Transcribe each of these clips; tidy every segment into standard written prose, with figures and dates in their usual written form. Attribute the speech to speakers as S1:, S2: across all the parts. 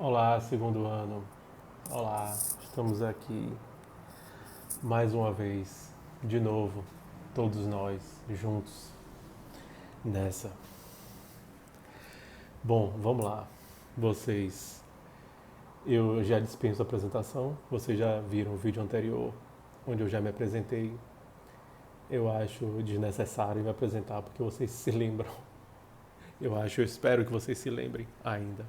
S1: Olá, segundo ano. Olá, estamos aqui mais uma vez, de novo, todos nós juntos nessa. Bom, vamos lá. Vocês, eu já dispenso a apresentação, vocês já viram o vídeo anterior, onde eu já me apresentei. Eu acho desnecessário me apresentar porque vocês se lembram. Eu espero que vocês se lembrem ainda.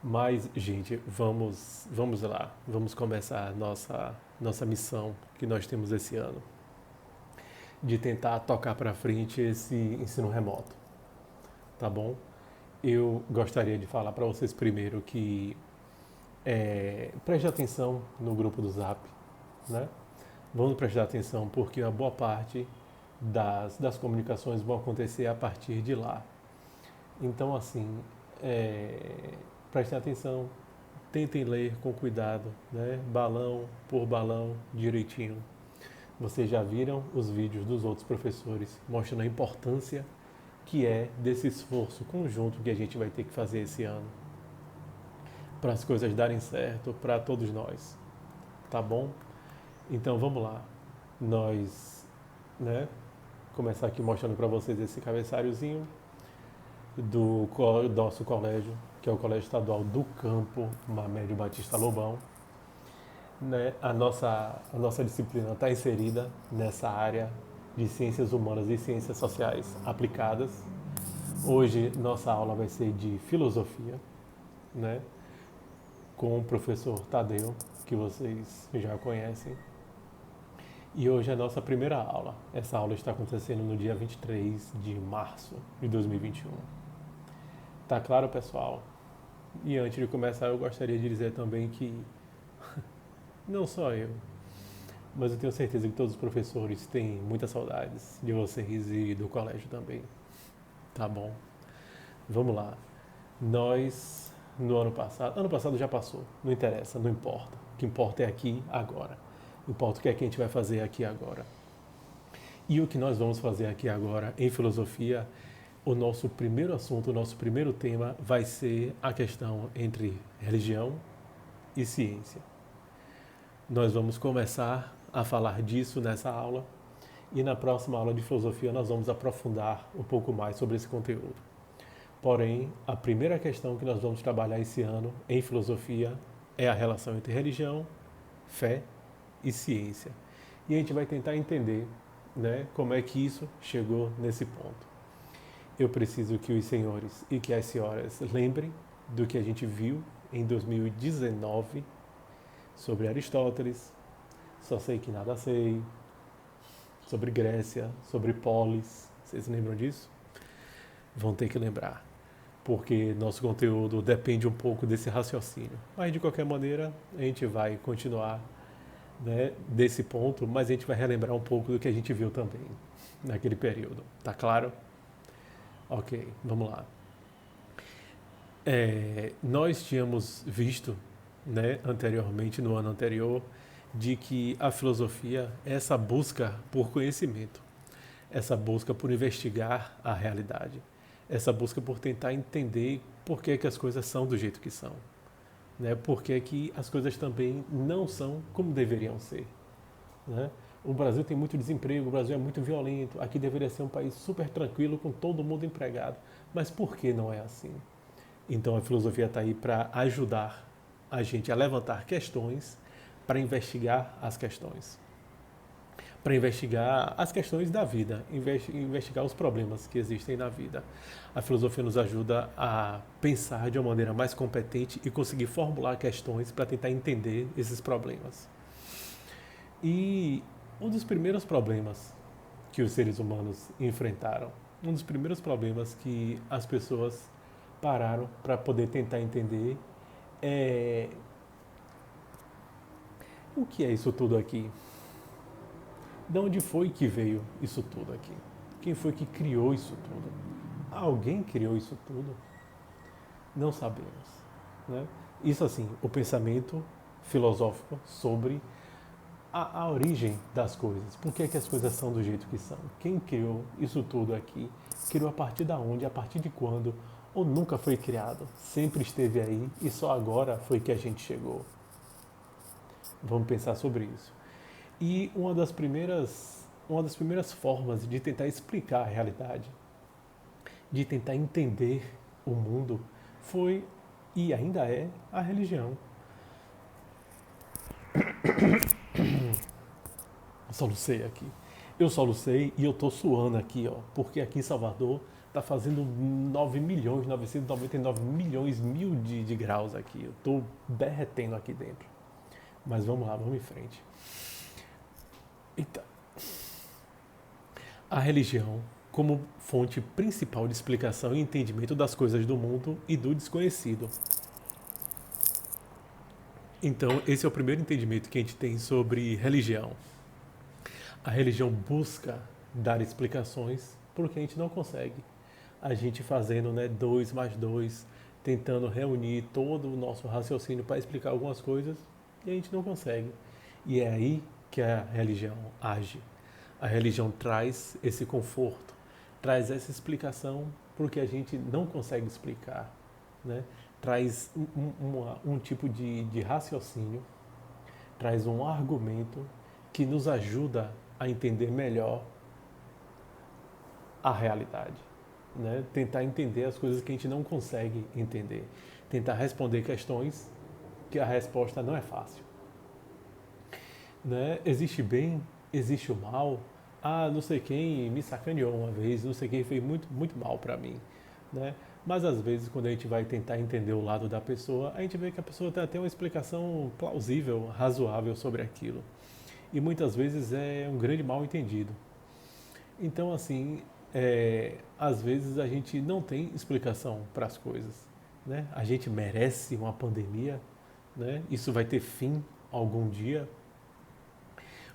S1: Mas, gente, vamos lá. Vamos começar a nossa missão que nós temos esse ano de tentar tocar para frente esse ensino remoto, tá bom? Eu gostaria de falar para vocês primeiro que preste atenção no grupo do Zap, né? Vamos prestar atenção porque a boa parte das comunicações vão acontecer a partir de lá. Então, assim, prestem atenção, tentem ler com cuidado, né? Balão por balão, direitinho. Vocês já viram os vídeos dos outros professores mostrando a importância que é desse esforço conjunto que a gente vai ter que fazer esse ano para as coisas darem certo para todos nós, tá bom? Então vamos lá, nós, né? Começar aqui mostrando para vocês esse cabeçalhozinho do nosso colégio, que é o Colégio Estadual do Campo Mamédio Batista Lobão. Né? A nossa disciplina está inserida nessa área de ciências humanas e ciências sociais aplicadas. Hoje nossa aula vai ser de filosofia, né? Com o professor Tadeu, que vocês já conhecem. E hoje é a nossa primeira aula. Essa aula está acontecendo no dia 23 de março de 2021. Tá claro, pessoal? E antes de começar, eu gostaria de dizer também que não só eu, mas eu tenho certeza que todos os professores têm muitas saudades de vocês e do colégio também. Tá bom? Vamos lá. Nós, no ano passado já passou, não interessa, não importa. O que importa é aqui, agora. Importa o que é que a gente vai fazer aqui agora. E o que nós vamos fazer aqui agora em filosofia, o nosso primeiro assunto, o nosso primeiro tema vai ser a questão entre religião e ciência. Nós vamos começar a falar disso nessa aula e na próxima aula de filosofia nós vamos aprofundar um pouco mais sobre esse conteúdo. Porém, a primeira questão que nós vamos trabalhar esse ano em filosofia é a relação entre religião, fé e ciência. E a gente vai tentar entender, né, como é que isso chegou nesse ponto. Eu preciso que os senhores e que as senhoras lembrem do que a gente viu em 2019 sobre Aristóteles, Só Sei Que Nada Sei, sobre Grécia, sobre Polis. Vocês lembram disso? Vão ter que lembrar, porque nosso conteúdo depende um pouco desse raciocínio. Mas, de qualquer maneira, a gente vai continuar, né, desse ponto, mas a gente vai relembrar um pouco do que a gente viu também naquele período. Tá claro? Ok, vamos lá. Nós tínhamos visto, né, anteriormente, no ano anterior, de que a filosofia é essa busca por conhecimento, essa busca por investigar a realidade, essa busca por tentar entender por que as coisas são do jeito que são, né? Por que as coisas também não são como deveriam ser, né? O Brasil tem muito desemprego, o Brasil é muito violento, aqui deveria ser um país super tranquilo com todo mundo empregado, mas por que não é assim? Então a filosofia está aí para ajudar a gente a levantar questões, para investigar as questões. Para investigar as questões da vida, investigar os problemas que existem na vida. A filosofia nos ajuda a pensar de uma maneira mais competente e conseguir formular questões para tentar entender esses problemas. E um dos primeiros problemas que os seres humanos enfrentaram, um dos primeiros problemas que as pessoas pararam para poder tentar entender é o que é isso tudo aqui? De onde foi que veio isso tudo aqui? Quem foi que criou isso tudo? Alguém criou isso tudo? Não sabemos, né? Isso assim, o pensamento filosófico sobre a origem das coisas. Por que as coisas são do jeito que são? Quem criou isso tudo aqui? Criou a partir de onde? A partir de quando? ou nunca foi criado, sempre esteve aí e só agora foi que a gente chegou? Vamos pensar sobre isso. E uma das primeiras formas de tentar explicar a realidade, de tentar entender o mundo, foi e ainda é a religião. Solucei aqui. Eu solucei e eu tô suando aqui, ó, porque aqui em Salvador tá fazendo 9.999 mil de graus aqui. Eu tô derretendo aqui dentro. Mas vamos lá, vamos em frente. Então, a religião como fonte principal de explicação e entendimento das coisas do mundo e do desconhecido. Então, esse é o primeiro entendimento que a gente tem sobre religião. A religião busca dar explicações porque a gente não consegue. A gente fazendo, né, 2 mais 2, tentando reunir todo o nosso raciocínio para explicar algumas coisas e a gente não consegue. E é aí que a religião age. A religião traz esse conforto, traz essa explicação porque a gente não consegue explicar, né? Traz um tipo de raciocínio, traz um argumento que nos ajuda a entender melhor a realidade, né? Tentar entender as coisas que a gente não consegue entender, tentar responder questões que a resposta não é fácil, né? Existe bem, existe o mal. Ah, não sei quem me sacaneou uma vez, não sei quem fez muito mal para mim, né? Mas às vezes quando a gente vai tentar entender o lado da pessoa, a gente vê que a pessoa tem até uma explicação plausível, razoável sobre aquilo. E muitas vezes é um grande mal entendido. Então, assim, às vezes a gente não tem explicação para as coisas, né? A gente merece uma pandemia, né? Isso vai ter fim algum dia.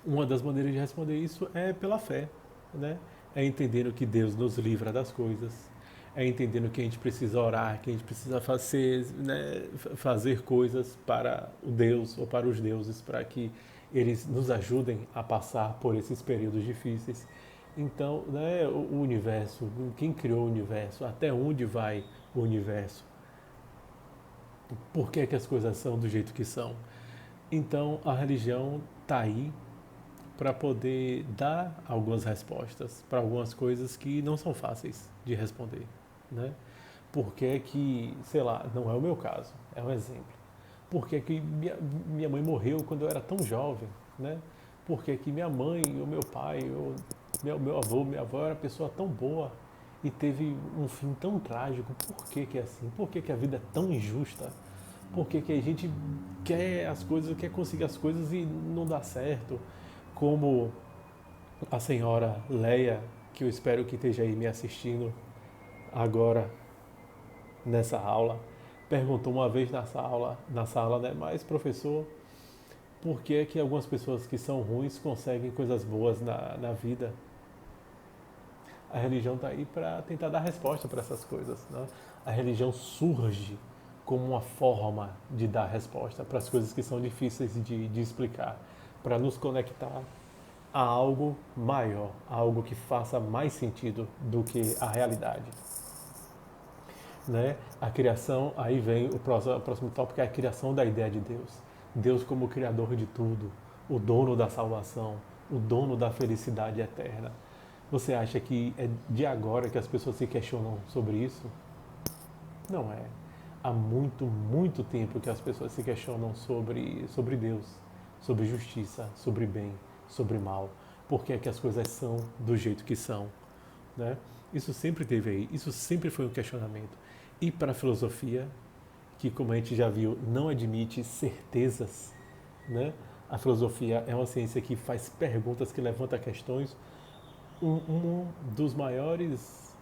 S1: Uma das maneiras de responder isso é pela fé, né? É entendendo que Deus nos livra das coisas, é entendendo que a gente precisa orar, que a gente precisa fazer, né, fazer coisas para o Deus ou para os deuses, para que eles nos ajudem a passar por esses períodos difíceis. Então, né, o universo, quem criou o universo, até onde vai o universo, por que, é que as coisas são do jeito que são. Então, a religião está aí para poder dar algumas respostas para algumas coisas que não são fáceis de responder, né? Por que que, sei lá, não é o meu caso, é um exemplo. Por que que minha mãe morreu quando eu era tão jovem, né? Por que que minha mãe, o meu pai, meu avô, minha avó era uma pessoa tão boa e teve um fim tão trágico? Por que que é assim? Por que que a vida é tão injusta? Por que que a gente quer as coisas, quer conseguir as coisas e não dá certo? Como a senhora Leia, que eu espero que esteja aí me assistindo agora nessa aula, perguntou uma vez na sala, né, mas professor, por que que algumas pessoas que são ruins conseguem coisas boas na vida? A religião está aí para tentar dar resposta para essas coisas, né? A religião surge como uma forma de dar resposta para as coisas que são difíceis de explicar, para nos conectar a algo maior, a algo que faça mais sentido do que a realidade, né? A criação, aí vem o próximo tópico, é a criação da ideia de Deus. Deus como criador de tudo, o dono da salvação, o dono da felicidade eterna. Você acha que é de agora que as pessoas se questionam sobre isso? Não é. Há muito tempo que as pessoas se questionam sobre Deus, sobre justiça, sobre bem, sobre mal. Por que é que as coisas são do jeito que são, né? Isso sempre teve aí, isso sempre foi um questionamento. E para a filosofia, que como a gente já viu, não admite certezas, né? A filosofia é uma ciência que faz perguntas, que levanta questões. Um dos maiores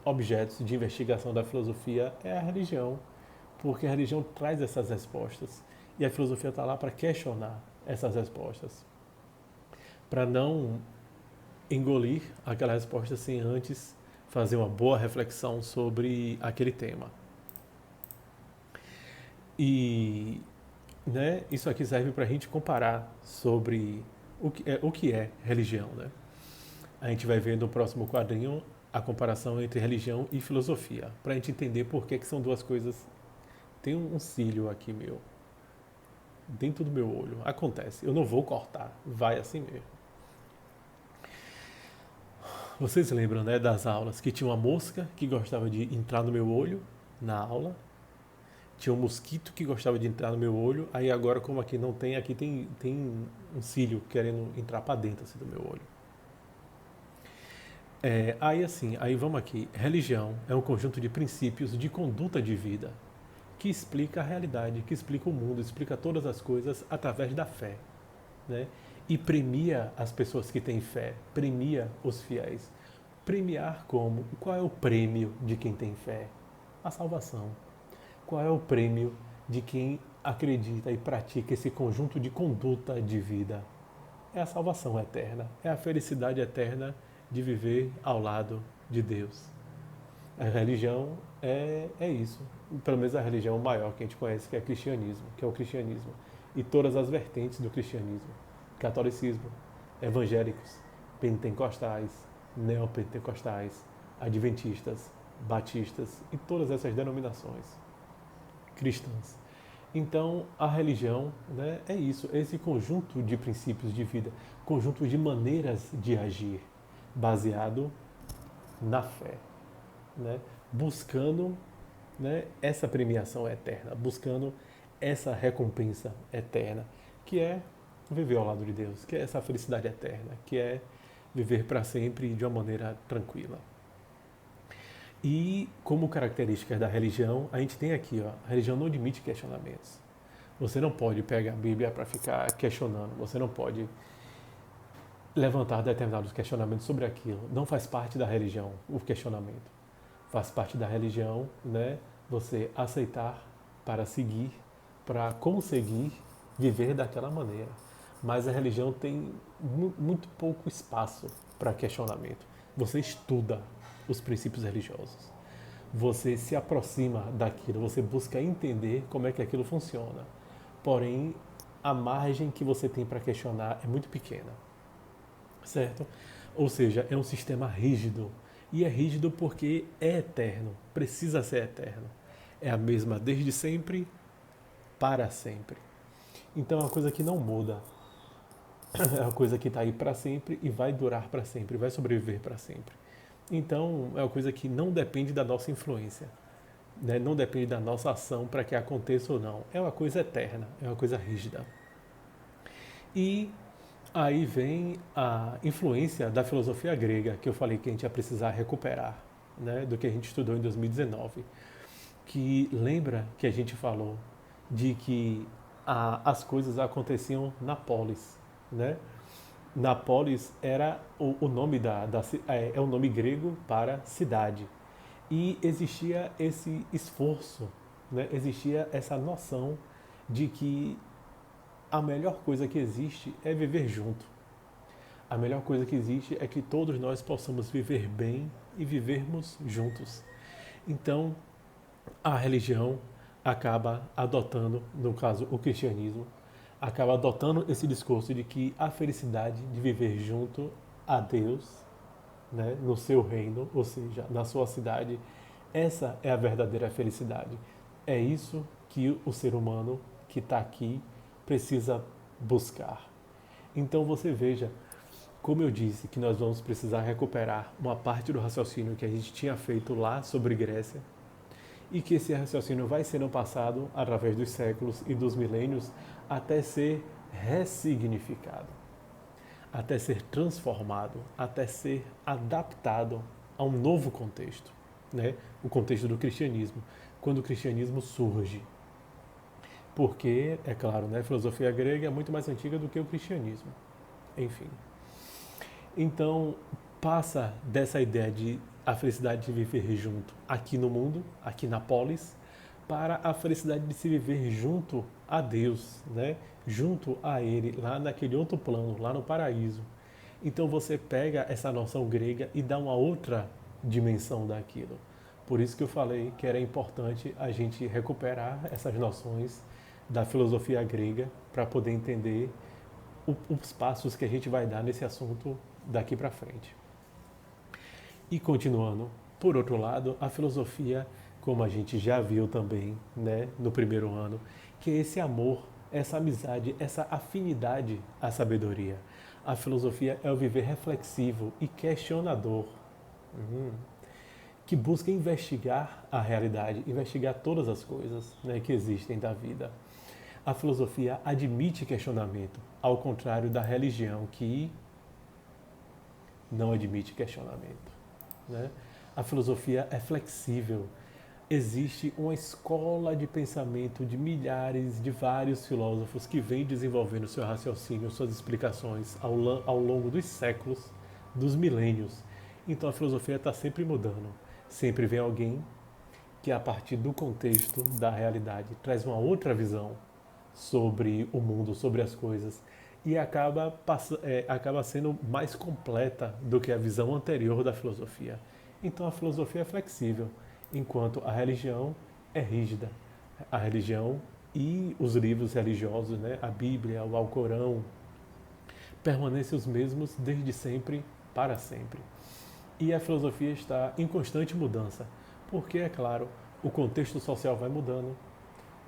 S1: objetos de investigação da filosofia é a religião, porque a religião traz essas respostas e a filosofia está lá para questionar essas respostas, para não engolir aquela resposta sem antes fazer uma boa reflexão sobre aquele tema. E, né, isso aqui serve para a gente comparar sobre o que é religião, né? A gente vai ver no próximo quadrinho a comparação entre religião e filosofia, para a gente entender por que são duas coisas. Tem um cílio aqui meu, dentro do meu olho. Acontece, eu não vou cortar, vai assim mesmo. Vocês lembram, né, das aulas que tinha uma mosca que gostava de entrar no meu olho na aula? Tinha um mosquito que gostava de entrar no meu olho. Aí agora, como aqui não tem, aqui tem um cílio querendo entrar para dentro assim, do meu olho. Aí vamos aqui. Religião é um conjunto de princípios de conduta de vida que explica a realidade, que explica o mundo, explica todas as coisas através da fé, né? E premia as pessoas que têm fé, premia os fiéis. Premiar como? Qual é o prêmio de quem tem fé? A salvação. Qual é o prêmio de quem acredita e pratica esse conjunto de conduta de vida? É a salvação eterna, é a felicidade eterna de viver ao lado de Deus. A religião é isso. Pelo menos a religião maior que a gente conhece, que é o cristianismo, E todas as vertentes do cristianismo. Catolicismo, evangélicos, pentecostais, neopentecostais, adventistas, batistas e todas essas denominações cristãs. Então, a religião, né, é isso, é esse conjunto de princípios de vida, conjunto de maneiras de agir, baseado na fé, né, buscando, né, essa premiação eterna, buscando essa recompensa eterna, que é viver ao lado de Deus, que é essa felicidade eterna, que é viver para sempre de uma maneira tranquila. E como características da religião, a gente tem aqui, ó, a religião não admite questionamentos. Você não pode pegar a Bíblia para ficar questionando, você não pode levantar determinados questionamentos sobre aquilo. Não faz parte da religião o questionamento. Faz parte da religião, né, você aceitar para seguir, para conseguir viver daquela maneira. Mas a religião tem muito pouco espaço para questionamento. Você estuda os princípios religiosos. Você se aproxima daquilo, você busca entender como é que aquilo funciona. Porém, a margem que você tem para questionar é muito pequena, certo? Ou seja, é um sistema rígido. E é rígido porque é eterno, precisa ser eterno. É a mesma desde sempre, para sempre. Então é uma coisa que não muda. É uma coisa que está aí para sempre e vai durar para sempre, vai sobreviver para sempre. Então é uma coisa que não depende da nossa influência, né? Não depende da nossa ação para que aconteça ou não. É uma coisa eterna, é uma coisa rígida. E aí vem a influência da filosofia grega, que eu falei que a gente ia precisar recuperar, né? Do que a gente estudou em 2019. Que lembra que a gente falou de que as coisas aconteciam na polis, né? Na polis era o nome é um nome grego para cidade. E existia esse esforço, né? Existia essa noção de que a melhor coisa que existe é viver junto. A melhor coisa que existe é que todos nós possamos viver bem e vivermos juntos. Então, a religião acaba adotando, no caso o cristianismo, acaba adotando esse discurso de que a felicidade de viver junto a Deus, né, no seu reino, ou seja, na sua cidade, essa é a verdadeira felicidade. É isso que o ser humano que está aqui precisa buscar. Então você veja, como eu disse, que nós vamos precisar recuperar uma parte do raciocínio que a gente tinha feito lá sobre Grécia, e que esse raciocínio vai sendo passado através dos séculos e dos milênios até ser ressignificado, até ser transformado, até ser adaptado a um novo contexto, né? O contexto do cristianismo, quando o cristianismo surge. Porque, é claro, né, a filosofia grega é muito mais antiga do que o cristianismo. Enfim. Então, passa dessa ideia de a felicidade de viver junto aqui no mundo, aqui na polis, para a felicidade de se viver junto a Deus, né? Junto a Ele, lá naquele outro plano, lá no paraíso. Então você pega essa noção grega e dá uma outra dimensão daquilo. Por isso que eu falei que era importante a gente recuperar essas noções da filosofia grega para poder entender os passos que a gente vai dar nesse assunto daqui para frente. E continuando, por outro lado, a filosofia, como a gente já viu também, né, no primeiro ano, que é esse amor, essa amizade, essa afinidade à sabedoria. A filosofia é o viver reflexivo e questionador, que busca investigar a realidade, investigar todas as coisas, né, que existem da vida. A filosofia admite questionamento, ao contrário da religião, que não admite questionamento, né? A filosofia é flexível. Existe uma escola de pensamento de milhares, de vários filósofos que vem desenvolvendo seu raciocínio, suas explicações ao longo dos séculos, dos milênios. Então a filosofia está sempre mudando. Sempre vem alguém que, a partir do contexto da realidade, traz uma outra visão sobre o mundo, sobre as coisas, e acaba sendo mais completa do que a visão anterior da filosofia. Então a filosofia é flexível, enquanto a religião é rígida. A religião e os livros religiosos, né, a Bíblia, o Alcorão, permanecem os mesmos desde sempre para sempre. E a filosofia está em constante mudança, porque, é claro, o contexto social vai mudando,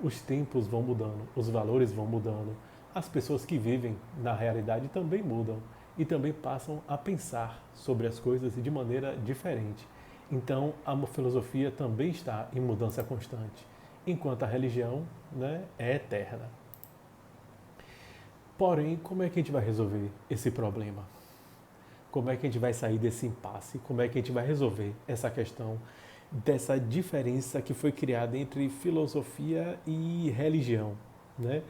S1: os tempos vão mudando, os valores vão mudando, as pessoas que vivem na realidade também mudam e também passam a pensar sobre as coisas de maneira diferente. Então, a filosofia também está em mudança constante, enquanto a religião, né, é eterna. Porém, como é que a gente vai resolver esse problema? Como é que a gente vai sair desse impasse? Como é que a gente vai resolver essa questão dessa diferença que foi criada entre filosofia e religião, né?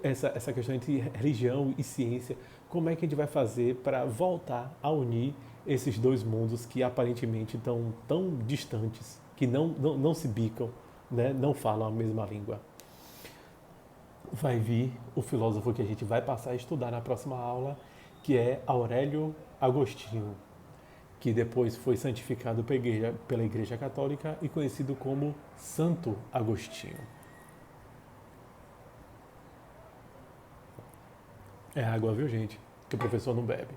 S1: Essa questão entre religião e ciência, como é que a gente vai fazer para voltar a unir esses dois mundos que aparentemente estão tão distantes, que não se bicam, né? Não falam a mesma língua? Vai vir o filósofo que a gente vai passar a estudar na próxima aula, que é Aurélio Agostinho, que depois foi santificado pela Igreja Católica e conhecido como Santo Agostinho. É água, viu, gente? Que o professor não bebe.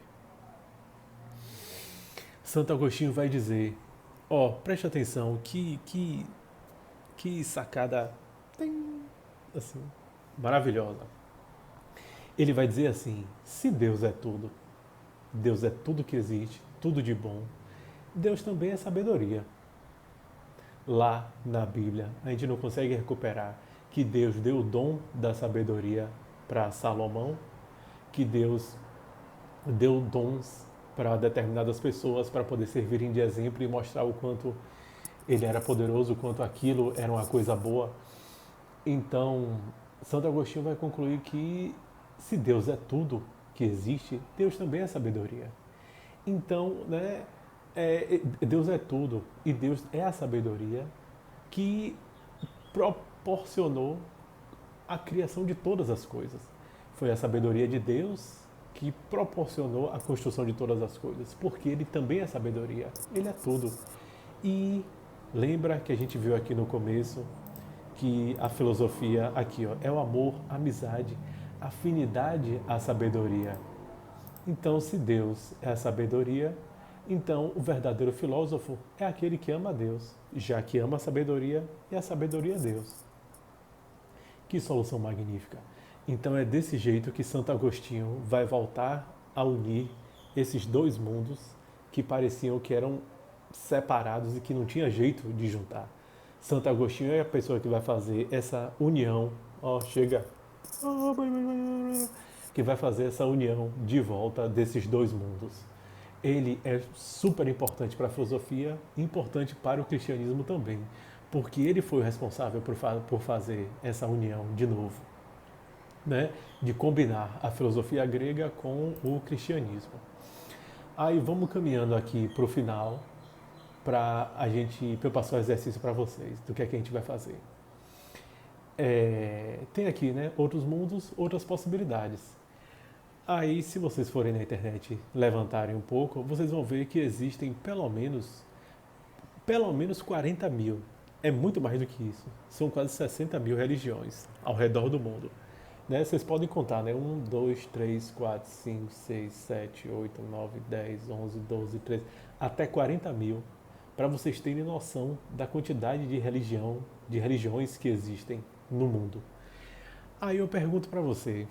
S1: Santo Agostinho vai dizer, preste atenção, que sacada assim, maravilhosa. Ele vai dizer assim, se Deus é tudo que existe, tudo de bom, Deus também é sabedoria. Lá na Bíblia, a gente não consegue recuperar que Deus deu o dom da sabedoria para Salomão, que Deus deu dons para determinadas pessoas para poder servirem de exemplo e mostrar o quanto ele era poderoso, o quanto aquilo era uma coisa boa. Então, Santo Agostinho vai concluir que se Deus é tudo que existe, Deus também é sabedoria. Então, né, Deus é tudo e Deus é a sabedoria que proporcionou a criação de todas as coisas. Foi a sabedoria de Deus que proporcionou a construção de todas as coisas, porque Ele também é sabedoria, Ele é tudo. E lembra que a gente viu aqui no começo que a filosofia aqui é o amor, a amizade, a afinidade à sabedoria. Então, se Deus é a sabedoria, então o verdadeiro filósofo é aquele que ama a Deus, já que ama a sabedoria e a sabedoria é Deus. Que solução magnífica! Então é desse jeito que Santo Agostinho vai voltar a unir esses dois mundos que pareciam que eram separados e que não tinha jeito de juntar. Santo Agostinho é a pessoa que vai fazer essa união, chega, que vai fazer essa união de volta desses dois mundos. Ele é super importante para a filosofia, importante para o cristianismo também, porque ele foi o responsável por fazer essa união de novo, né? De combinar a filosofia grega com o cristianismo. Aí vamos caminhando aqui para o final, para eu passar o exercício para vocês do que é que a gente vai fazer. Tem aqui, né, outros mundos, outras possibilidades. Aí, se vocês forem na internet levantarem um pouco, vocês vão ver que existem pelo menos 40 mil. É muito mais do que isso. São quase 60 mil religiões ao redor do mundo. Né? Vocês podem contar, né? 1, 2, 3, 4, 5, 6, 7, 8, 9, 10, 11, 12, 13. até 40 mil, para vocês terem noção da quantidade de religiões que existem no mundo. Aí eu pergunto para você,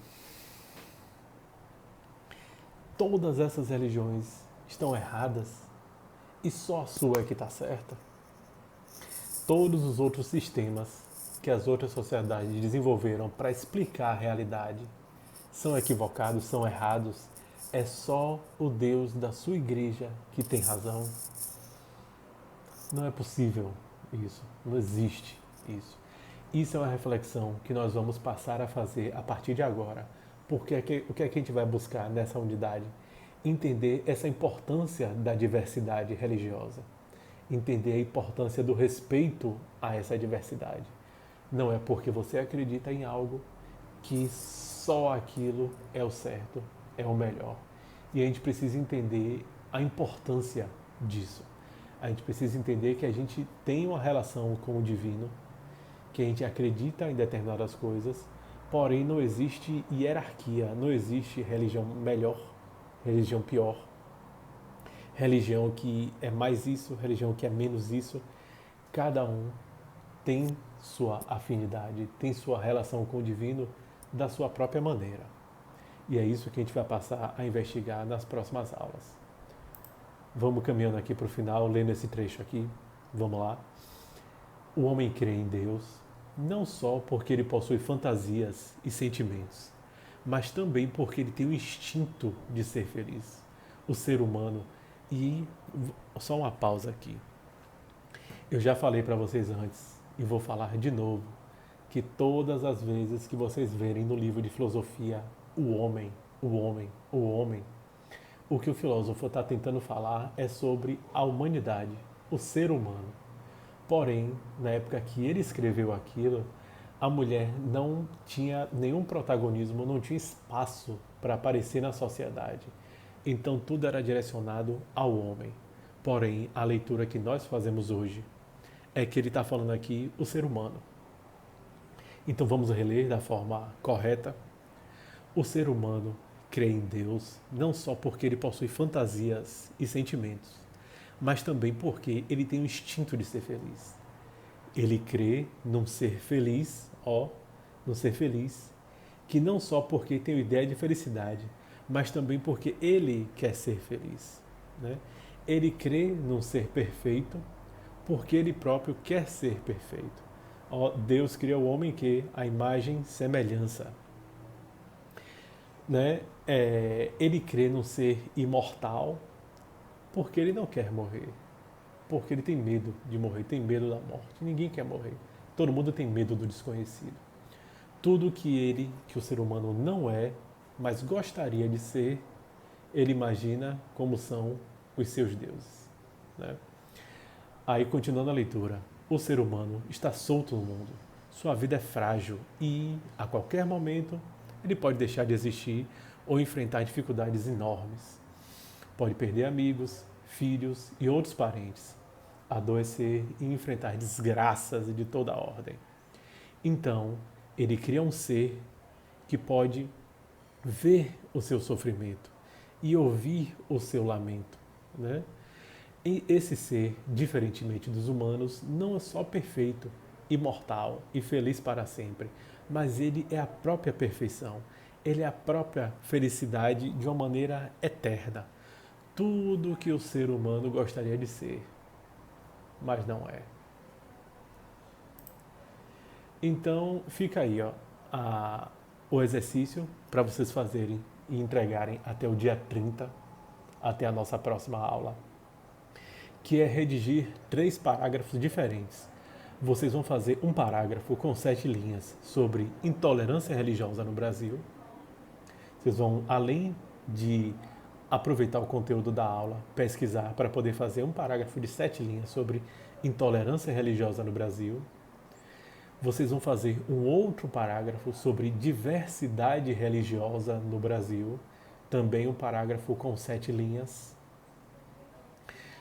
S1: todas essas religiões estão erradas e só a sua é que está certa? Todos os outros sistemas que as outras sociedades desenvolveram para explicar a realidade são equivocados, são errados? É só o Deus da sua igreja que tem razão? Não é possível isso, não existe isso. Isso é uma reflexão que nós vamos passar a fazer a partir de agora. Porque o que é que a gente vai buscar nessa unidade? Entender essa importância da diversidade religiosa. Entender a importância do respeito a essa diversidade. Não é porque você acredita em algo que só aquilo é o certo, é o melhor. E a gente precisa entender a importância disso. A gente precisa entender que a gente tem uma relação com o divino, que a gente acredita em determinadas coisas, porém não existe hierarquia, não existe religião melhor, religião pior, religião que é mais isso, religião que é menos isso. Cada um tem sua afinidade, tem sua relação com o divino da sua própria maneira. E é isso que a gente vai passar a investigar nas próximas aulas. Vamos caminhando aqui para o final, lendo esse trecho aqui. Vamos lá. O homem crê em Deus, não só porque ele possui fantasias e sentimentos, mas também porque ele tem o instinto de ser feliz. O ser humano. E só uma pausa aqui. Eu já falei para vocês antes, e vou falar de novo, que todas as vezes que vocês verem no livro de filosofia o homem, o que o filósofo está tentando falar é sobre a humanidade, o ser humano. Porém, na época que ele escreveu aquilo, a mulher não tinha nenhum protagonismo, não tinha espaço para aparecer na sociedade. Então tudo era direcionado ao homem. Porém, a leitura que nós fazemos hoje é que ele está falando aqui o ser humano. Então vamos reler da forma correta. O ser humano crê em Deus não só porque ele possui fantasias e sentimentos, mas também porque ele tem o instinto de ser feliz. Ele crê num ser feliz, num ser feliz, que não só porque tem a ideia de felicidade, mas também porque ele quer ser feliz. Né? Ele crê num ser perfeito, porque ele próprio quer ser perfeito. Deus criou o homem que a imagem e semelhança. Né? Ele crê num ser imortal, porque ele não quer morrer. Porque ele tem medo de morrer, tem medo da morte. Ninguém quer morrer. Todo mundo tem medo do desconhecido. Tudo que o ser humano não é, mas gostaria de ser, ele imagina como são os seus deuses. Né? Aí, continuando a leitura, o ser humano está solto no mundo. Sua vida é frágil e, a qualquer momento, ele pode deixar de existir ou enfrentar dificuldades enormes. Pode perder amigos, filhos e outros parentes, adoecer e enfrentar desgraças de toda a ordem. Então, ele cria um ser que pode ver o seu sofrimento e ouvir o seu lamento. Né? E esse ser, diferentemente dos humanos, não é só perfeito, imortal e feliz para sempre, mas ele é a própria perfeição. Ele é a própria felicidade de uma maneira eterna. Tudo que o ser humano gostaria de ser, mas não é. Então, fica aí o exercício para vocês fazerem e entregarem até o dia 30, até a nossa próxima aula, que é redigir 3 parágrafos diferentes. Vocês vão fazer um parágrafo com 7 linhas sobre intolerância religiosa no Brasil. Vocês vão, além de aproveitar o conteúdo da aula, pesquisar para poder fazer um parágrafo de 7 linhas sobre intolerância religiosa no Brasil. Vocês vão fazer um outro parágrafo sobre diversidade religiosa no Brasil, também um parágrafo com 7 linhas.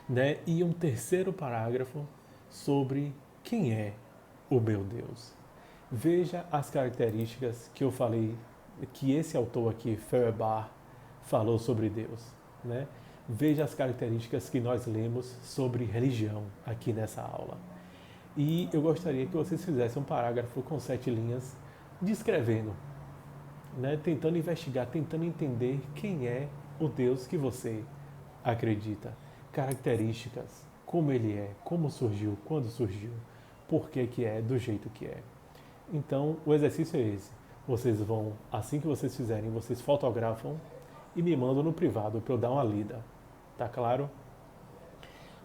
S1: Né? E um terceiro parágrafo sobre quem é o meu Deus. Veja as características que eu falei, que esse autor aqui, Feuerbach, falou sobre Deus. Né? veja as características que nós lemos sobre religião aqui nessa aula. E eu gostaria que vocês fizessem um parágrafo com 7 linhas descrevendo, né, tentando investigar, tentando entender quem é o Deus que você acredita, características, como ele é, como surgiu, quando surgiu, por que é do jeito que é. Então, o exercício é esse. Vocês vão, assim que vocês fizerem, vocês fotografam e me mandam no privado para eu dar uma lida. Tá claro?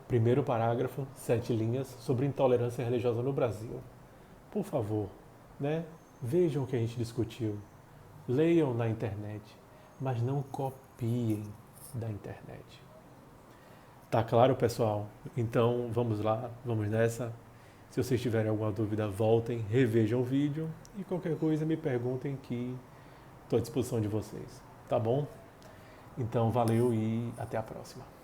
S1: Primeiro parágrafo, 7 linhas sobre intolerância religiosa no Brasil. Por favor, né? Vejam o que a gente discutiu. Leiam na internet, mas não copiem da internet. Tá claro, pessoal? Então, vamos lá, vamos nessa. Se vocês tiverem alguma dúvida, voltem, revejam o vídeo e qualquer coisa me perguntem que estou à disposição de vocês. Tá bom? Então, valeu e até a próxima.